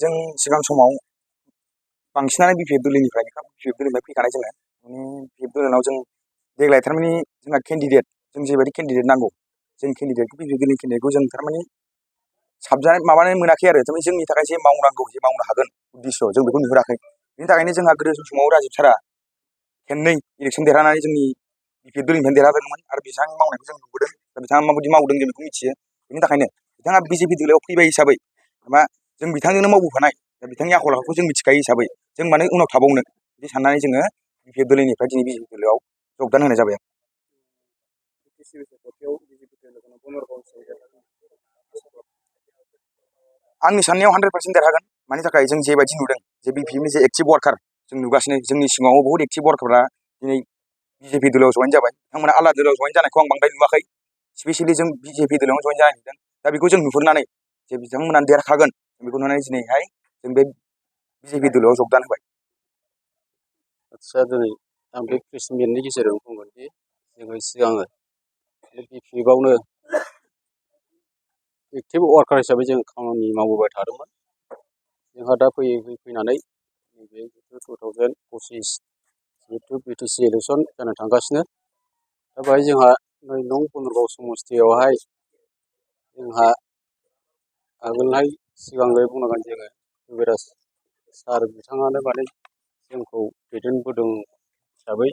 जों सिगां समाव बांसिनानो BPF दोलोनिफ्राय फैखानाय जोङो BPF दोलोनाव जों देग्लाय थारमाने जोंहा केन्डिडेट जों जेबायदि केन्डिडेट नांगौ जों केन्डिडेटखौ BPF दोलोनि केन्डिडेटखौ जों थारमाने साबजानाय माबानो मोनाखै आरो थारमाने जोंनि थाखाय जे मावनांगौ जे मावनो हागोन उद्दिश्य जों बेखौ नुहुराखै। बेनि थाखायनो जोंहा गोदो समाव राजिब सारा खेननै इलेक्सन देरहानानै जोंनि BPF दोलोनिफ्रायनो देरहादोंमोन आरो बिथांनि मावनायखौ जों नुबोदों। दा बिथाङा माबायदि मावदों जों बेखौ मिथियो। बेनि थाखायनो बिथाङा BJP दोलोआव फैबाय हिसाबै मा जों बिथांजोंनो मावबोफानाय दा बिथांनि आखल आखुखौ जों मिथिखायो हिसाबै जों मानो उनाव थाबावनो बिदि साननानै जोङो BPF दोलोनिफ्राय दिनै BJP दोलोआव जगदान होनाय जाबाय। आंनि साननायाव 100% देरहागोन। मानि थाखाय जों जेबायदि नुदों जे BPFनि जे एक्टिभ वार्कार जों नुगासिनो जोंनि सिगाङाव बहुत एक्टिभ वार्कारफ्रा दिनै BJP दोलोआव जइन जाबाय। बिथांमोना आलादा दोलोआव जइन जानायखौ आं बांद्राय नुवाखै। स्पेसियेलि जों BJP दोलोआव जइन जानाय नुदों। दा बेखौ जों नुहुरनानै जे बिथांमोना देरहागोन बेखौ नुनानै दिनैहाय जों बे BJP दोलोआव जगदान होबाय। आदसा दिनै आं बे प्रेस मिटनि गेजेरजों बुंगोन दि जोङो सिगाङो BPFआवनो एक्टिभ वार्कार हिसाबै जों खामानि मावबोबाय थादोंमोन। जोंहा दा फैनानै नैबे 2025 जिहेथु BTC इलेक्सन जानो थांगासिनो दा बेहाय जोंहा 9 नं बनरगाव समस्तियावहाय जोंहा आगोलहाय सिगांग्रो बुंनांगोन जोङो जुबिराज सार बिथाङानो माने जोंखौ दैदेनबोदों हिसाबै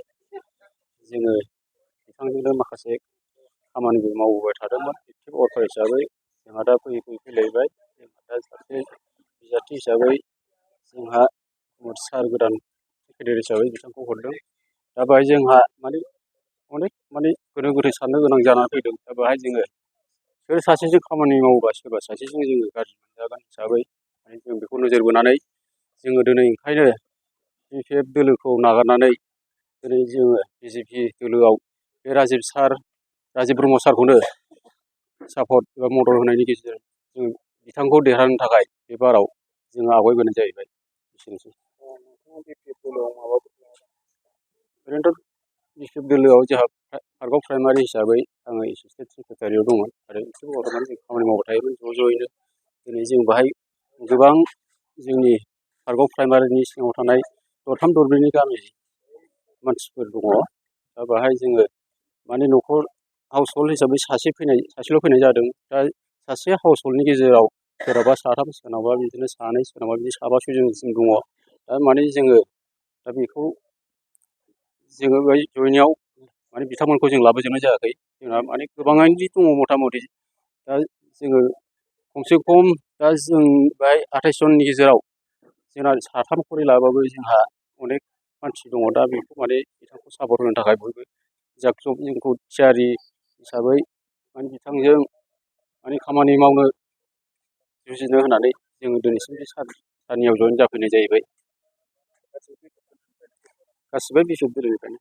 जोङो बिथांजोंनो माखासे खामानिबो मावबोबाय थादोंमोन एक्टिभ वार्कार हिसाबै। जोंहा दा फैलायबाय जोंहा दा सासे बिजाथि हिसाबै जोंहा सार गोदान सेक्रेटारि हिसाबै बिथांखौ हरदों। दा बेहाय जोंहा अनेक गोनो गोथो साननो गोनां जानानै फैदों। दा बेहाय जोङो सोर सासेजों खामानि मावोबा सोरबा सासेजों जोङो गाज्रि मोनजागोन हिसाबै जों बेखौ नोजोर बोनानै जोङो दिनै ओंखायनो BPF दोलोखौ नागारनानै दिनै जोङो BJP दोलोआव बे राजिब ब्रह्म सारखौनो सापर्ट एबा मदद होनायनि गेजेरजों जों बिथांखौ देरहानो थाखाय बे बाराव जोङो आवगायबोनाय जाहैबाय। एसेनोसै। ओरैनोथ' BPF दोलोआव जोंहा पार्कआव प्राइमारि हिसाबै आङो एसिस्टेन्ट सेक्रेटारियाव दंमोन आरो एक्टिभ वार्कार जों खामानि मावबाय थायोमोन ज'यैनो। दिनै जों बाहाय गोबां जोंनि पार्कआव प्राइमारिनि सिङाव थानाय दरथाम दरब्रैनि गामि मानसिफोर दङ। दा बेहाय जोङो माने न'खर हाउस हल्ड हिसाबै सासेल' फैनाय जादों। दा सासे हाउस हल्डनि गेजेराव सोरहाबा साथाम सोरनावबा बिदिनो सानै सोरनावबा बिदि साबा सयजनसिम दङ। दा माने जोङो दा बेखौ जोङो बेहाय जयेनियाव माने बिथांमोनखौ जों लाबोजोबनाय जायाखै। जोंहा माने गोबाङानो दङ मथा मथि। दा जोङो खमसे खम दा जों बेहाय 28 जननि गेजेराव जोंना साथाम खरि लाबाबो जोंहा अनेक मानसि दङ। दा बेखौ माने बिथांखौ सापर्ट होनो थाखाय बयबो जाब जुब जोंखौ थियारि हिसाबै माने बिथांजों माने खामानि मावनो जुजिनो होनानै जोङो दिनैसिम बे सारनियाव जयेन जाफैनाय जाहैबाय। गासिबो BPF दोलोनिफ्रायनो।